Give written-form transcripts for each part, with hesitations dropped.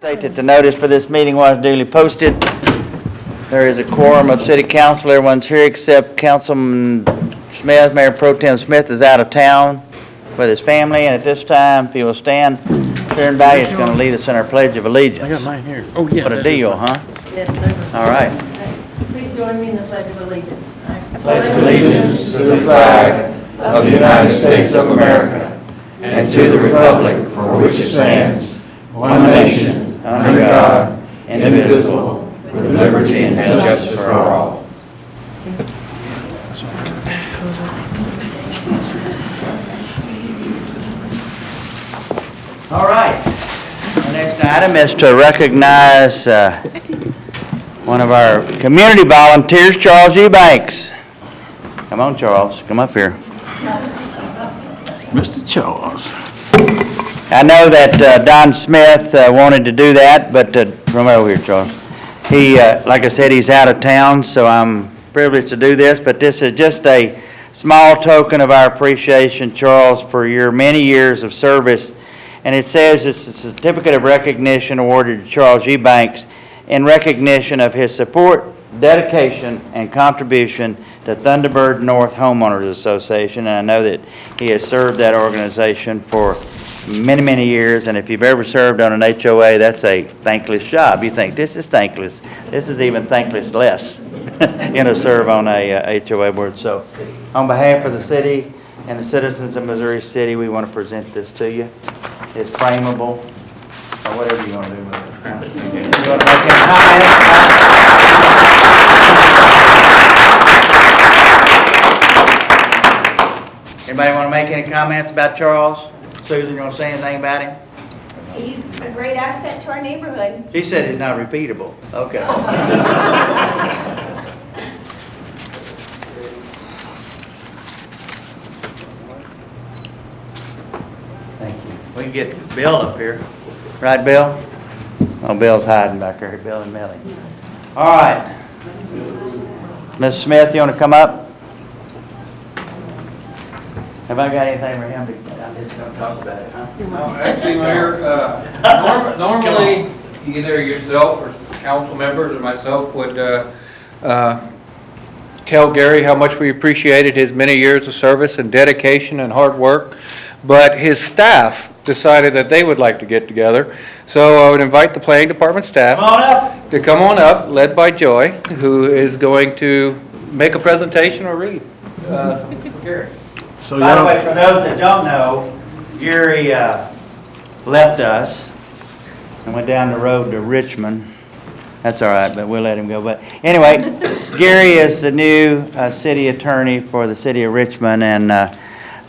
State that the notice for this meeting was duly posted. There is a quorum of city council. Everyone's here except Councilman Smith. Mayor Pro Tem Smith is out of town with his family, and at this time, if he will stand, Sharon Valley is going to lead us in our Pledge of Allegiance. I got mine here. Oh, yeah. What a deal, huh? Yes, sir. All right. Please join me in the Pledge of Allegiance. Pledge allegiance to the flag of the United States of America and to the republic for which it stands, one nation, under God, indivisible, with liberty and justice for all. All right. The next item is to recognize one of our community volunteers, Charles Eubanks. Come on, Charles. Come up here. Mr. Charles. I know that Don Smith wanted to do that, but come over here, Charles. He, like I said, he's out of town, so I'm privileged to do this, but this is just a small token of our appreciation, Charles, for your many years of service. And it says it's a certificate of recognition awarded to Charles Eubanks in recognition of his support, dedication, and contribution to Thunderbird North Homeowners Association. And I know that he has served that organization for many, many years. And if you've ever served on an HOA, that's a thankless job. You think, this is thankless. This is even thankless less, serve on a HOA board. So on behalf of the city and the citizens of Missouri City, we want to present this to you. It's frameable, or whatever you want to do with it. You want to make any comments? Anybody want to make any comments about Charles? Susan, you want to say anything about him? He's a great asset to our neighborhood. She said it's not repeatable. Okay. Thank you. We can get Bill up here. Right, Bill? Oh, Bill's hiding back there. Bill and Millie. All right. Mr. Smith, you want to come up? Have I got anything for him to, I'm just going to talk about it, huh? No, actually, Mayor, normally either yourself or council members or myself would tell Gary how much we appreciated his many years of service and dedication and hard work, but his staff decided that they would like to get together. So I would invite the planning department staff Come on up. to come on up, led by Joy, who is going to make a presentation or read for Gary. So By the way, for those that don't know, Gary left us and went down the road to Richmond. That's all right, but we'll let him go. But anyway, Gary is the new city attorney for the city of Richmond. And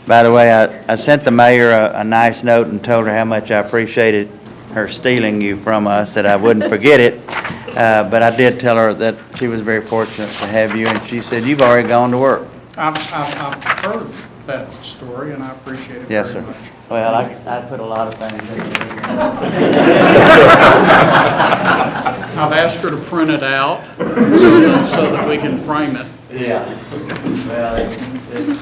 by the way, I sent the mayor a nice note and told her how much I appreciated her stealing you from us, that I wouldn't forget it. But I did tell her that she was very fortunate to have you, and she said, you've already gone to work. I've heard that story, and I appreciate it Yes, very sir. much. Well, I put a lot of things in it. I've asked her to print it out so that we can frame it. Yeah. Well, you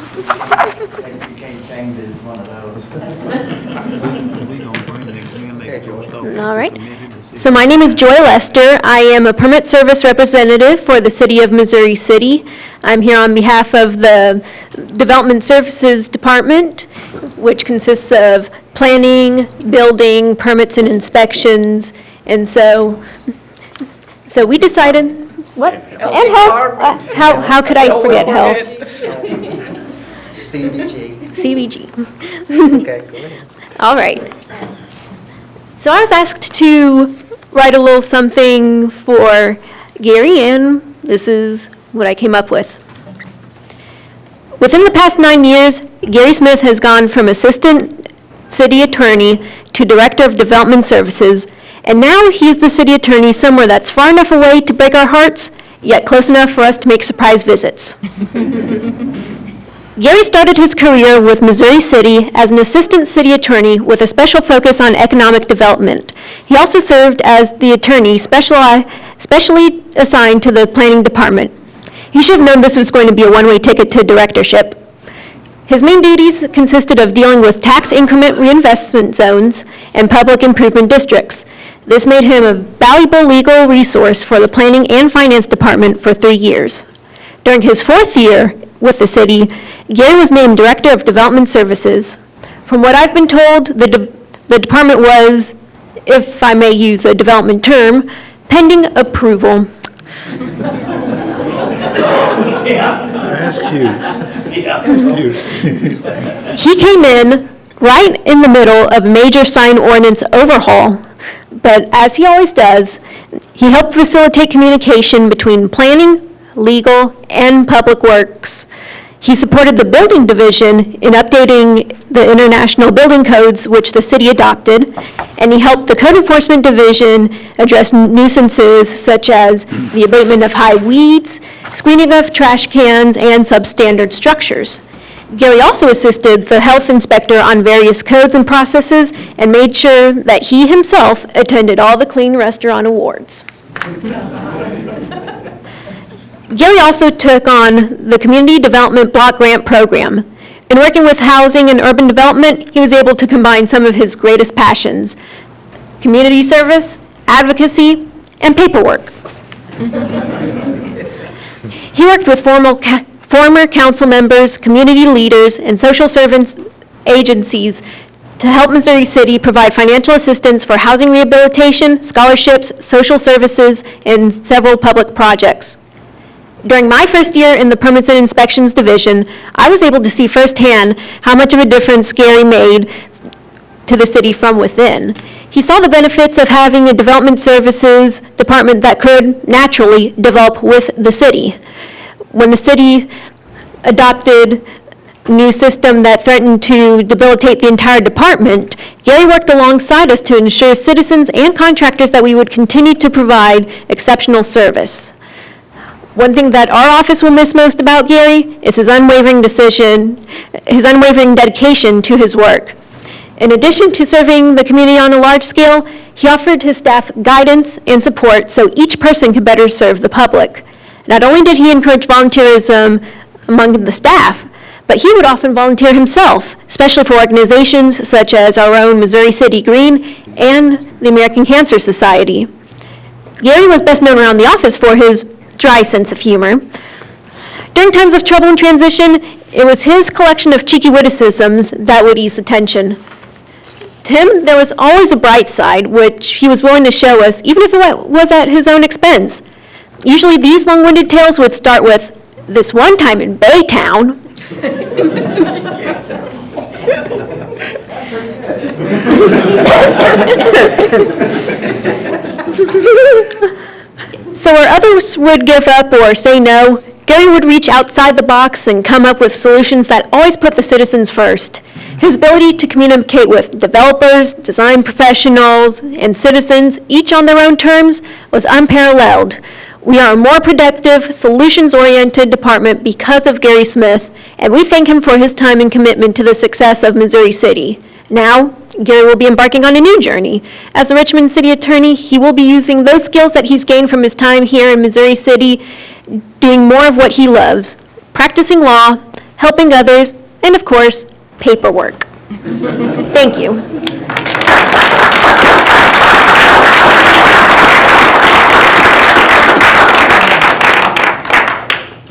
can't change it, it's one of those. All right. So my name is Joy Lester. I am a permit service representative for the City of Missouri City. I'm here on behalf of the Development Services Department, which consists of planning, building, permits and inspections. And so we decided, what? And health. How could I forget health? CVG. Okay, go ahead. All right. So I was asked to write a little something for Gary, and this is what I came up with. Within the past 9 years, Gary Smith has gone from assistant city attorney to director of development services, and now he's the city attorney somewhere that's far enough away to break our hearts, yet close enough for us to make surprise visits. Gary started his career with Missouri City as an assistant city attorney with a special focus on economic development. He also served as the attorney specially assigned to the planning department. He should have known this was going to be a one-way ticket to directorship. His main duties consisted of dealing with tax increment reinvestment zones and public improvement districts. This made him a valuable legal resource for the Planning and Finance Department for 3 years. During his 4th year with the city, Gary was named Director of Development Services. From what I've been told, the department was, if I may use a development term, pending approval. That's cute. That's cute. He came in right in the middle of a major sign ordinance overhaul, but as he always does, he helped facilitate communication between planning, legal, and public works. He supported the building division in updating the international building codes which the city adopted, and he helped the code enforcement division address nuisances such as the abatement of high weeds, screening of trash cans, and substandard structures. Gary also assisted the health inspector on various codes and processes and made sure that he himself attended all the Clean Restaurant Awards. Gary also took on the Community Development Block Grant Program. In working with housing and urban development, he was able to combine some of his greatest passions: community service, advocacy, and paperwork. He worked with former council members, community leaders, and social service agencies to help Missouri City provide financial assistance for housing rehabilitation, scholarships, social services, and several public projects. During my first year in the Permits and Inspections Division, I was able to see firsthand how much of a difference Gary made to the city from within. He saw the benefits of having a development services department that could naturally develop with the city. When the city adopted a new system that threatened to debilitate the entire department, Gary worked alongside us to ensure citizens and contractors that we would continue to provide exceptional service. One thing that our office will miss most about Gary is his unwavering dedication to his work. In addition to serving the community on a large scale, he offered his staff guidance and support so each person could better serve the public. Not only did he encourage volunteerism among the staff, but he would often volunteer himself, especially for organizations such as our own Missouri City Green and the American Cancer Society. Gary was best known around the office for his dry sense of humor. During times of trouble and transition, it was his collection of cheeky witticisms that would ease the tension. To him, there was always a bright side, which he was willing to show us, even if it was at his own expense. Usually these long-winded tales would start with, "This one time in Baytown." So where others would give up or say no, Gary would reach outside the box and come up with solutions that always put the citizens first. His ability to communicate with developers, design professionals, and citizens, each on their own terms, was unparalleled. We are a more productive, solutions-oriented department because of Gary Smith, and we thank him for his time and commitment to the success of Missouri City. Now, Gary will be embarking on a new journey. As a Richmond City Attorney, he will be using those skills that he's gained from his time here in Missouri City, doing more of what he loves, practicing law, helping others, and of course, paperwork. Thank you.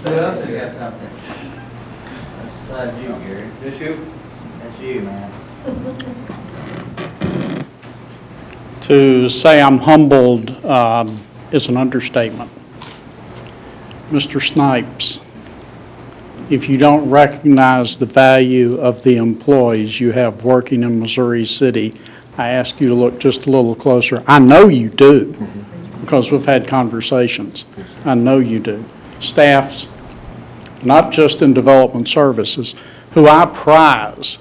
Who else has got something? That's you, Gary. This you? That's you, man. To say I'm humbled is an understatement. Mr. Snipes, if you don't recognize the value of the employees you have working in Missouri City, I ask you to look just a little closer. I know you do, because we've had conversations. I know you do. Staffs, not just in development services, who I prize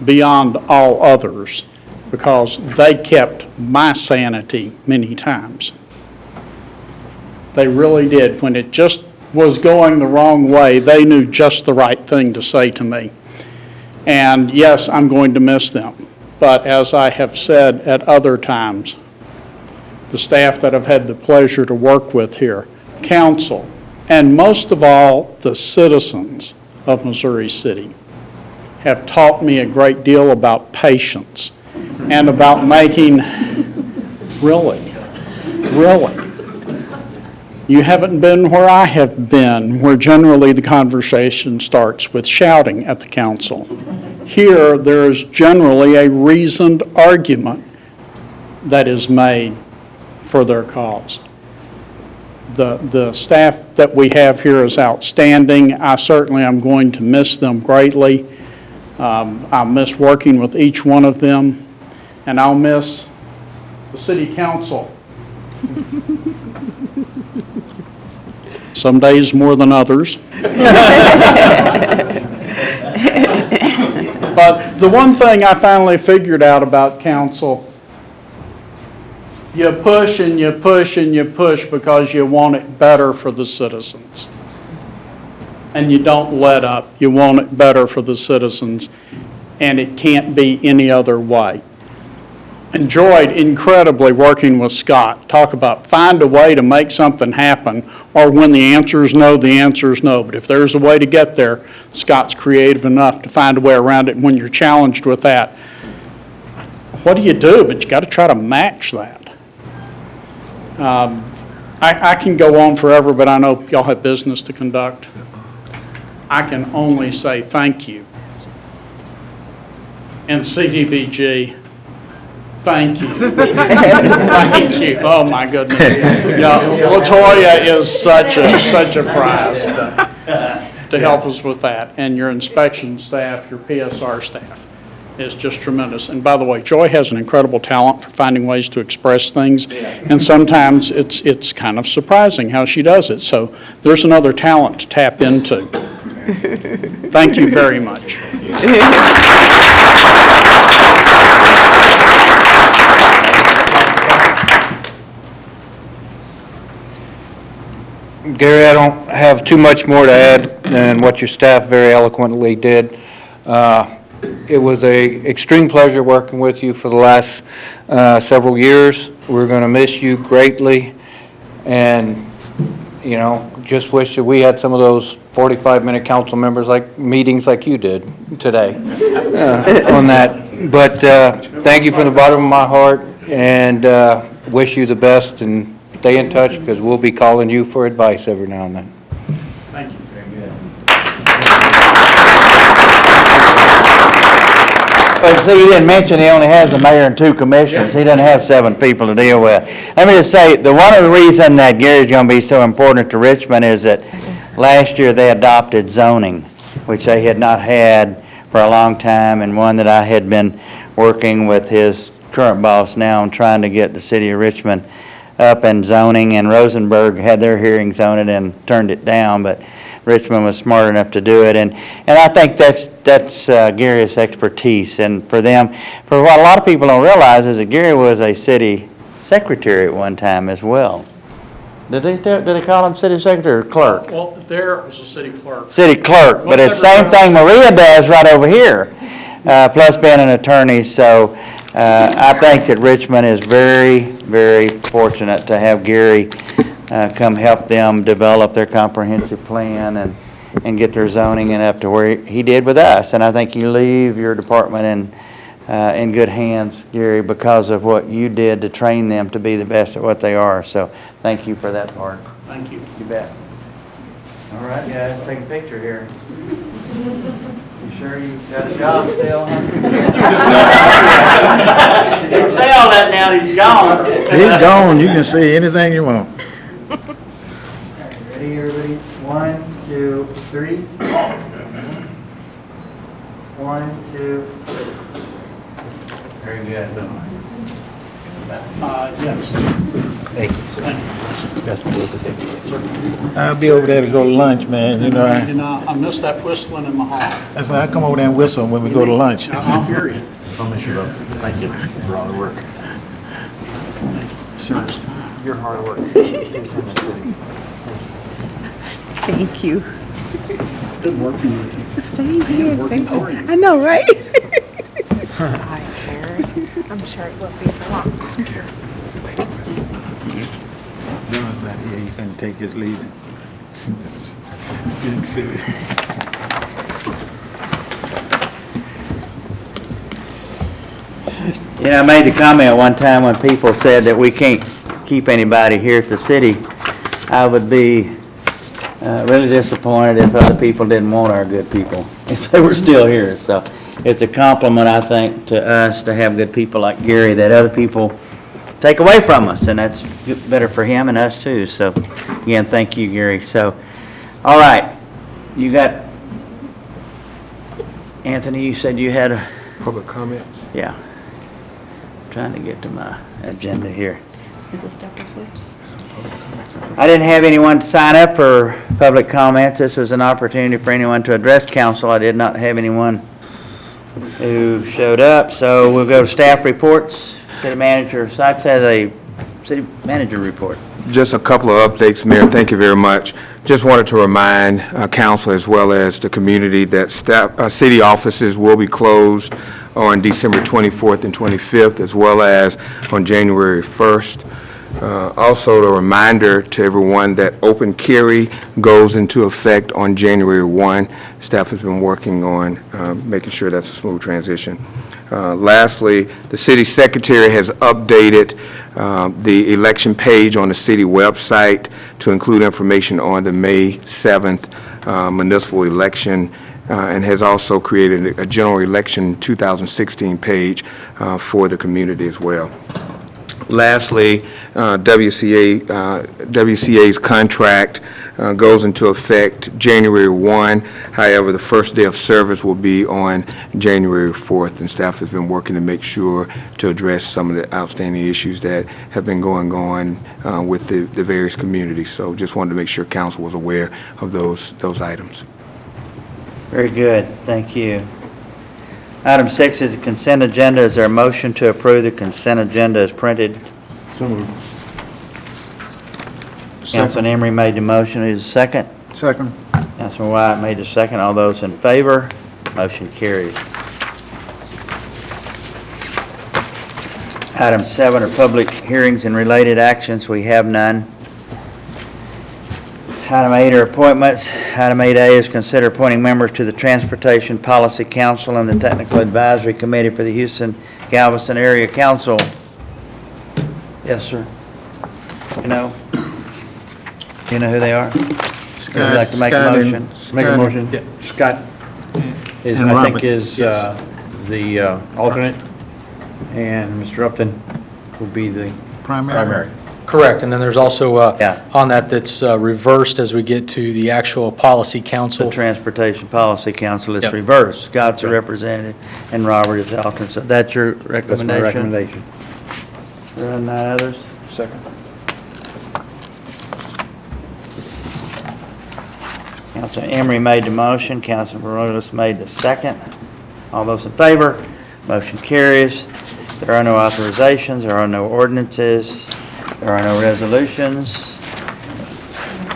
beyond all others, because they kept my sanity many times. They really did. When it just was going the wrong way, they knew just the right thing to say to me. And yes, I'm going to miss them. But as I have said at other times, the staff that I've had the pleasure to work with here, council, and most of all, the citizens of Missouri City have taught me a great deal about patience and about making, really. You haven't been where I have been, where generally the conversation starts with shouting at the council. Here, there is generally a reasoned argument that is made for their cause. The staff that we have here is outstanding. I certainly am going to miss them greatly. I miss working with each one of them, and I'll miss the city council. Some days more than others. But the one thing I finally figured out about council, you push and you push and you push because you want it better for the citizens. And you don't let up. You want it better for the citizens, and it can't be any other way. Enjoyed incredibly working with Scott. Talk about find a way to make something happen, or when the answer is no, the answer is no. But if there's a way to get there, Scott's creative enough to find a way around it. And when you're challenged with that, what do you do? But you got to try to match that. I can go on forever, but I know y'all have business to conduct. I can only say thank you. And CDBG, thank you. Thank you. Oh, my goodness. Yeah, LaToya is such a prize to help us with that. And your inspection staff, your PSR staff is just tremendous. And by the way, Joy has an incredible talent for finding ways to express things. And sometimes it's kind of surprising how she does it. So there's another talent to tap into. Thank you very much. Gary, I don't have too much more to add than what your staff very eloquently did. It was an extreme pleasure working with you for the last several years. We're going to miss you greatly, and, you know, just wish that we had some of those 45-minute council members meetings like you did today on that. But thank you from the bottom of my heart, and wish you the best, and stay in touch, because we'll be calling you for advice every now and then. Thank you. Very good. But see, you didn't mention he only has the mayor and 2 commissioners. He doesn't have 7 people to deal with. Let me just say, one of the reasons that Gary's going to be so important to Richmond is that last year they adopted zoning, which they had not had for a long time, and one that I had been working with his current boss now and trying to get the city of Richmond up in zoning, and Rosenberg had their hearings on it and turned it down, but Richmond was smart enough to do it, and I think that's Gary's expertise. And for them, for what a lot of people don't realize is that Gary was a city secretary at one time as well. Did they call him city secretary or clerk? Well, there was a city clerk. City clerk, but it's the same thing Maria does right over here, plus being an attorney. So I think that Richmond is very, very fortunate to have Gary come help them develop their comprehensive plan and get their zoning and up to where he did with us. And I think you leave your department in good hands, Gary, because of what you did to train them to be the best at what they are. So thank you for that part. Thank you. You bet. All right, guys, take a picture here. You sure you got a job still? You can say all that now that he's gone. He's gone, you can say anything you want. Ready, everybody? 1, 2, 3. 1, 2, 3. Very good. Yes. Thank you, sir. Best of luck with everything. I'll be over there to go to lunch, man, you know, I miss that whistling in my heart. that's why I come over there and whistle when we go to lunch. I'll hear you. I'll miss you, love. Thank you for all the work. Sure. Your hard work is in the city. Thank you. Good working with you. Same here, same here. I know, right? Hi, Karen. I'm sure it will be for long. John's not here, he's gonna take his leave. Getting serious. You know, I made the comment one time when people said that we can't keep anybody here at the city. I would be really disappointed if other people didn't want our good people, if they were still here. So it's a compliment, I think, to us to have good people like Gary that other people take away from us, and that's better for him and us too. So again, thank you, Gary. So, all right, you got, Anthony, you said you had a... Public comments? Yeah. Trying to get to my agenda here. Is this stuff reports? I didn't have anyone to sign up for public comments. This was an opportunity for anyone to address council. I did not have anyone who showed up, so we'll go to staff reports. City Manager Sykes has a city manager report. Just a couple of updates, Mayor. Thank you very much. Just wanted to remind council as well as the community that city offices will be closed on December 24th and 25th, as well as on January 1st. Also, a reminder to everyone that open carry goes into effect on January 1. Staff has been working on making sure that's a smooth transition. Lastly, the city secretary has updated the election page on the city website to include information on the May 7th municipal election, and has also created a general election 2016 page for the community as well. Lastly, WCA's contract goes into effect January 1. However, the first day of service will be on January 4th, and staff has been working to make sure to address some of the outstanding issues that have been going on with the various communities. So just wanted to make sure council was aware of those items. Very good, thank you. Item 6 is the consent agenda. Is there a motion to approve the consent agenda as printed? So moved. Councilman Emery made the motion. Is there a second? Second. Councilman Wyatt made the second. All those in favor? Motion carries. Item 7 are public hearings and related actions. We have none. Item 8 are appointments. Item 8A is consider appointing members to the Transportation Policy Council and the Technical Advisory Committee for the Houston-Galveston Area Council. Yes, sir. You know who they are? Would you like to make a motion? Make a motion. Yeah. Scott is, And I Robert. think, is the alternate, and Mr. Upton will be the primary. Correct, and then there's also, Yeah. on that's reversed as we get to the actual policy The council. Transportation Policy Council is Yep. reversed. Scott's a representative and Robert is the alternate. So that's your That's my recommendation? recommendation. There are none others? Second. Councilman Emery made the motion, Councilman Barotas made the second. All those in favor, motion carries. There are no authorizations, there are no ordinances, there are no resolutions.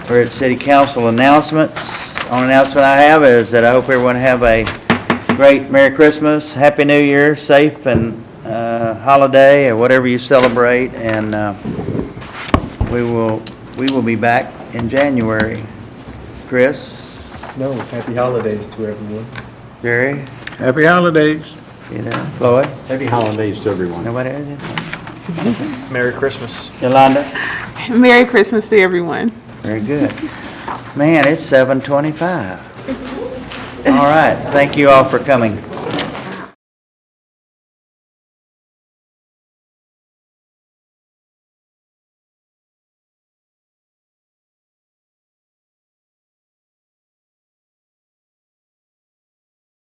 We're at City Council announcements. Only announcement I have is that I hope everyone have a great Merry Christmas, Happy New Year, safe and holiday or whatever you celebrate, and we will be back in January. Chris? No, happy holidays to everyone. Jerry? Happy holidays. You know, Floyd? Happy holidays to everyone. Nobody has anything? Merry Christmas. Yolanda? Merry Christmas to everyone. Very good. Man, it's 7:25. All right, thank you all for coming.